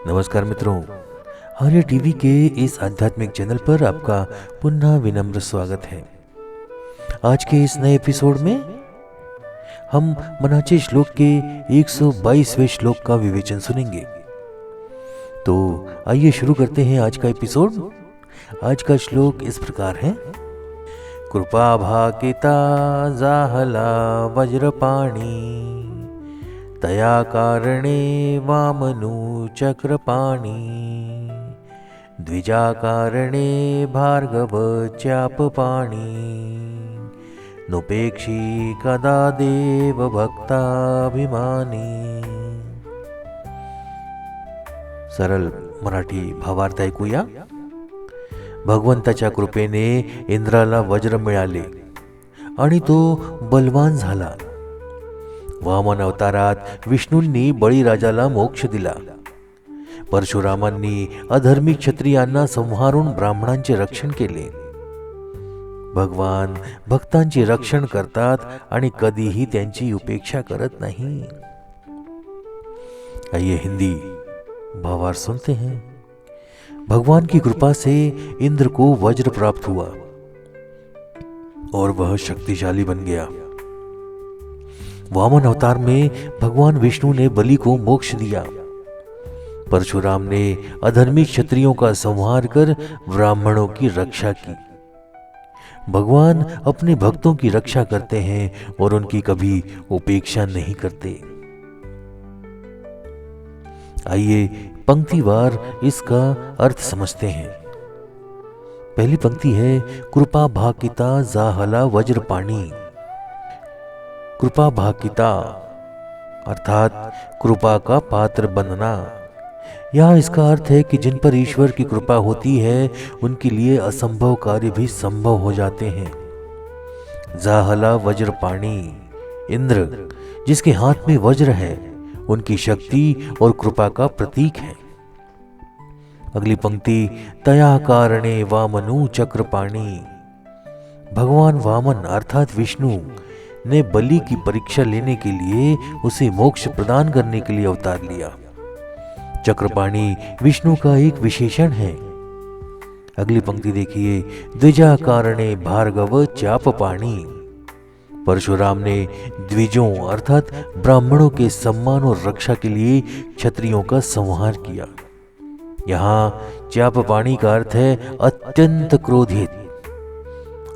नमस्कार मित्रों, आर्य टीवी के इस आध्यात्मिक चैनल पर आपका पुनः विनम्र स्वागत है। आज के इस नए एपिसोड में हम मनाचे श्लोक के 122वें श्लोक का विवेचन सुनेंगे। तो आइए शुरू करते हैं आज का एपिसोड। आज का श्लोक इस प्रकार है। कृपा भाकिता जाहला वज्रपाणी तया कारणे वामनु चक्रपाणी द्विजा कारणे भार्गव चापपाणी नुपेक्षी कदा देव भक्ताभिमानी। सरळ मराठी भावार्थ ऐकूया। भगवंताच्या कृपेने इंद्राला वज्र मिळाले आणि तो बलवान झाला। वामन अवतारात विष्णूंनी बळीराजाला मोक्ष दिला। परशुरामांनी अधर्मी क्षत्रियांना संहारून ब्राह्मणांचे रक्षण केले। भगवान भक्तांचे रक्षण करतात आणि कधीही त्यांची उपेक्षा करत नाही। आइए हिंदी भावार्थ सुनते हैं। भगवान की कृपा से इंद्र को वज्र प्राप्त हुआ और वह शक्तिशाली बन गया। वामन अवतार में भगवान विष्णु ने बलि को मोक्ष दिया। परशुराम ने अधर्मी क्षत्रियों का संहार कर ब्राह्मणों की रक्षा की। भगवान अपने भक्तों की रक्षा करते हैं और उनकी कभी उपेक्षा नहीं करते। आइए पंक्तिवार इसका अर्थ समझते हैं। पहली पंक्ति है, कृपा भाकिता जाहला वज्रपाणी। कृपा भाकिता अर्थात कृपा का पात्र बनना। यहाँ इसका अर्थ है कि जिन पर ईश्वर की कृपा होती है उनके लिए असंभव कार्य भी संभव हो जाते हैं। जाहला वज्रपाणी, इंद्र जिसके हाथ में वज्र है उनकी शक्ति और कृपा का प्रतीक है। अगली पंक्ति, तया कारणे वामनु चक्रपाणी। भगवान वामन अर्थात विष्णु ने बलि की परीक्षा लेने के लिए उसे मोक्ष प्रदान करने के लिए अवतार लिया। चक्रपाणी विष्णु का एक विशेषण है। अगली पंक्ति देखिए, द्विजा कारणे भार्गव चापपाणी। परशुराम ने द्विजों अर्थात ब्राह्मणों के सम्मान और रक्षा के लिए क्षत्रियों का संहार किया। यहाँ चापपाणी का अर्थ है अत्यंत क्रोधित।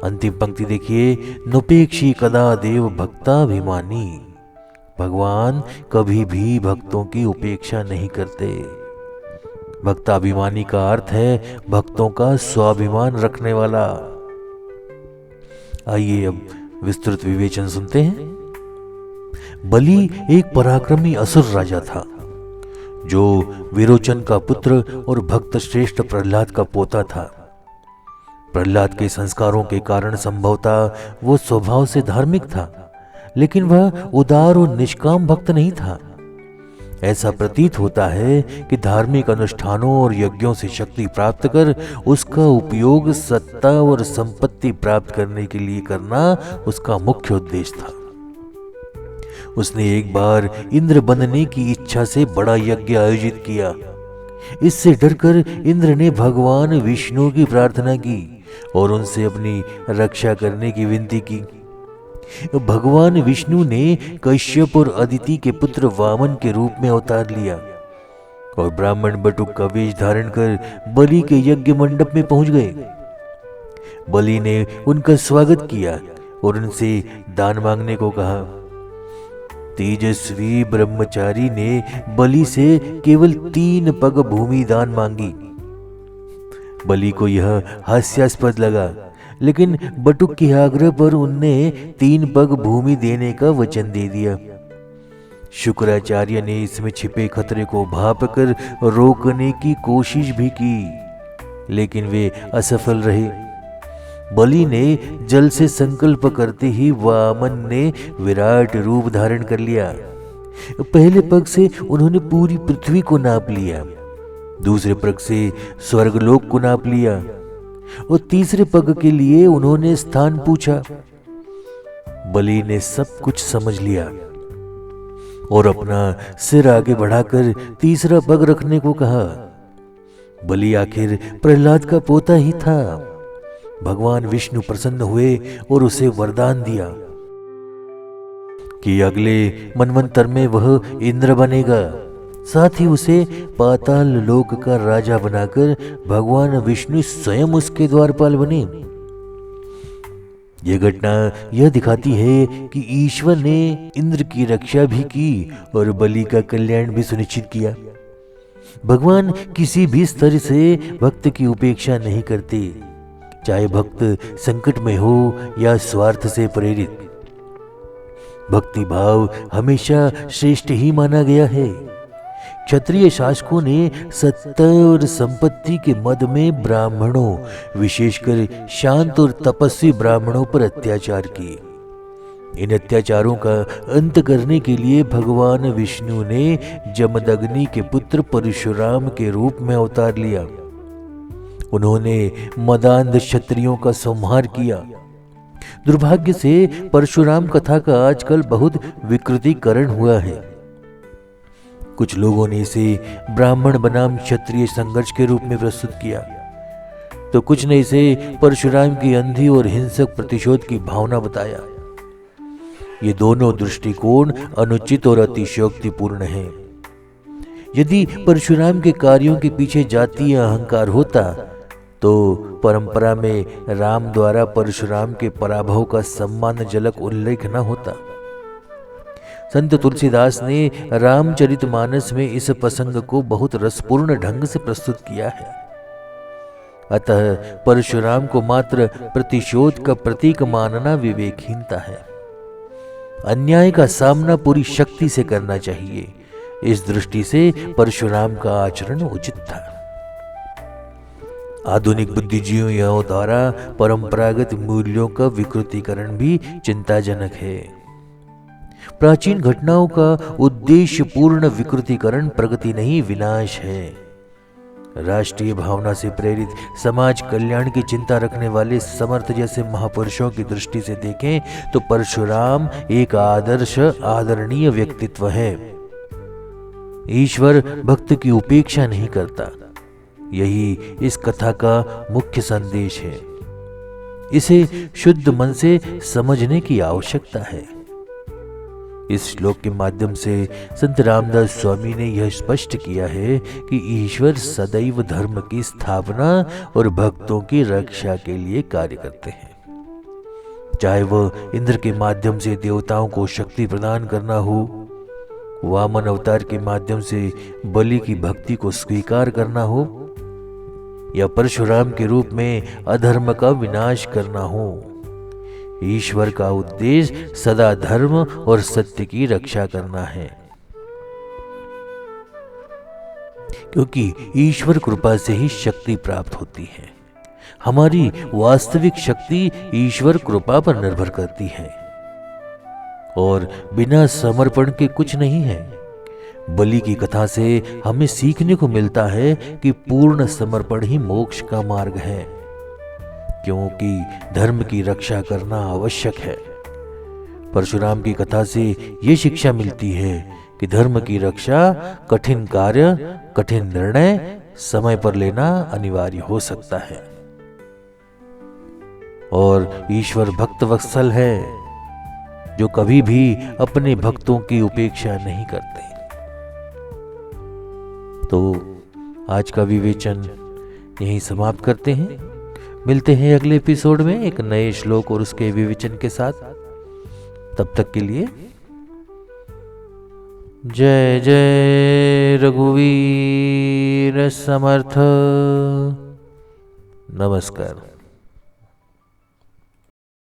अंतिम पंक्ति देखिए, नुपेक्षी कदा देव भक्ताभिमानी। भगवान कभी भी भक्तों की उपेक्षा नहीं करते। भक्ताभिमानी का अर्थ है भक्तों का स्वाभिमान रखने वाला। आइए अब विस्तृत विवेचन सुनते हैं। बलि एक पराक्रमी असुर राजा था जो विरोचन का पुत्र और भक्त श्रेष्ठ प्रहलाद का पोता था। प्रहलाद के संस्कारों के कारण संभवतः वो स्वभाव से धार्मिक था, लेकिन वह उदार और निष्काम भक्त नहीं था। ऐसा प्रतीत होता है कि धार्मिक अनुष्ठानों और यज्ञों से शक्ति प्राप्त कर उसका उपयोग सत्ता और संपत्ति प्राप्त करने के लिए करना उसका मुख्य उद्देश्य था। उसने एक बार इंद्र बनने की इच्छा से बड़ा यज्ञ आयोजित किया। इससे डरकर इंद्र ने भगवान विष्णु की प्रार्थना की और उनसे अपनी रक्षा करने की विनती की। भगवान विष्णु ने कश्यप और अदिति के पुत्र वामन के रूप में अवतार लिया और ब्राह्मण बटुक का वेश धारण कर बलि के यज्ञ मंडप में पहुंच गए। बलि ने उनका स्वागत किया और उनसे दान मांगने को कहा। तेजस्वी ब्रह्मचारी ने बलि से केवल 3 पग भूमि दान मांगी। बलि को यह हास्यास्पद लगा, लेकिन बटुक के आग्रह पर उनने 3 पग भूमि देने का वचन दे दिया। शुक्राचार्य ने इसमें छिपे खतरे को भाप कर रोकने की कोशिश भी की, लेकिन वे असफल रहे। बलि ने जल से संकल्प करते ही वामन ने विराट रूप धारण कर लिया। पहले पग से उन्होंने पूरी पृथ्वी को नाप लिया, दूसरे पग से स्वर्गलोक को नाप लिया और तीसरे पग के लिए उन्होंने स्थान पूछा। बलि ने सब कुछ समझ लिया और अपना सिर आगे बढ़ाकर तीसरा पग रखने को कहा। बलि आखिर प्रहलाद का पोता ही था। भगवान विष्णु प्रसन्न हुए और उसे वरदान दिया कि अगले मनवंतर में वह इंद्र बनेगा। साथ ही उसे पाताल लोक का राजा बनाकर भगवान विष्णु स्वयं उसके द्वारपाल बने। यह घटना यह दिखाती है कि ईश्वर ने इंद्र की रक्षा भी की और बलि का कल्याण भी सुनिश्चित किया। भगवान किसी भी स्तर से भक्त की उपेक्षा नहीं करते, चाहे भक्त संकट में हो या स्वार्थ से प्रेरित। भक्ति भाव हमेशा श्रेष्ठ ही माना गया है। क्षत्रिय शासकों ने सत्ता और संपत्ति के मद में ब्राह्मणों, विशेषकर शांत और तपस्वी ब्राह्मणों पर अत्याचार किए। इन अत्याचारों का अंत करने के लिए भगवान विष्णु ने जमदग्नि के पुत्र परशुराम के रूप में अवतार लिया। उन्होंने मदान्ध क्षत्रियों का संहार किया। दुर्भाग्य से परशुराम कथा का आजकल बहुत विकृतीकरण हुआ है। कुछ लोगों ने इसे ब्राह्मण बनाम क्षत्रिय संघर्ष के रूप में प्रस्तुत किया, तो कुछ ने इसे परशुराम की अंधी और हिंसक प्रतिशोध की भावना बताया। ये दोनों दृष्टिकोण अनुचित और अतिशयोक्तिपूर्ण हैं। यदि परशुराम के कार्यों के पीछे जातीय अहंकार होता तो परंपरा में राम द्वारा परशुराम के पराभव का सम्मानजनक उल्लेख न होता। संत तुलसीदास ने रामचरितमानस में इस प्रसंग को बहुत रसपूर्ण ढंग से प्रस्तुत किया है। अतः परशुराम को मात्र प्रतिशोध का प्रतीक मानना विवेकहीनता है। अन्याय का सामना पूरी शक्ति से करना चाहिए। इस दृष्टि से परशुराम का आचरण उचित था। आधुनिक बुद्धिजीवियों द्वारा परंपरागत मूल्यों का विकृतीकरण भी चिंताजनक है। प्राचीन घटनाओं का उद्देश्यपूर्ण विकृतीकरण प्रगति नहीं, विनाश है। राष्ट्रीय भावना से प्रेरित समाज कल्याण की चिंता रखने वाले समर्थ जैसे महापुरुषों की दृष्टि से देखें तो परशुराम एक आदर्श आदरणीय व्यक्तित्व है। ईश्वर भक्त की उपेक्षा नहीं करता, यही इस कथा का मुख्य संदेश है। इसे शुद्ध मन से समझने की आवश्यकता है। इस श्लोक के माध्यम से संत रामदास स्वामी ने यह स्पष्ट किया है कि ईश्वर सदैव धर्म की स्थापना और भक्तों की रक्षा के लिए कार्य करते हैं। चाहे वह इंद्र के माध्यम से देवताओं को शक्ति प्रदान करना हो, वामन अवतार के माध्यम से बलि की भक्ति को स्वीकार करना हो, या परशुराम के रूप में अधर्म का विनाश करना हो, ईश्वर का उद्देश्य सदा धर्म और सत्य की रक्षा करना है। क्योंकि ईश्वर कृपा से ही शक्ति प्राप्त होती है। हमारी वास्तविक शक्ति ईश्वर कृपा पर निर्भर करती है और बिना समर्पण के कुछ नहीं है। बलि की कथा से हमें सीखने को मिलता है कि पूर्ण समर्पण ही मोक्ष का मार्ग है, क्योंकि धर्म की रक्षा करना आवश्यक है। परशुराम की कथा से ये शिक्षा मिलती है कि धर्म की रक्षा, कठिन कार्य, कठिन निर्णय समय पर लेना अनिवार्य हो सकता है। और ईश्वर भक्त वत्सल है, जो कभी भी अपने भक्तों की उपेक्षा नहीं करते। तो आज का विवेचन यहीं समाप्त करते हैं। मिलते हैं अगले एपिसोड में एक नए श्लोक और उसके विवेचन के साथ। तब तक के लिए जय जय रघुवीर समर्थ। नमस्कार।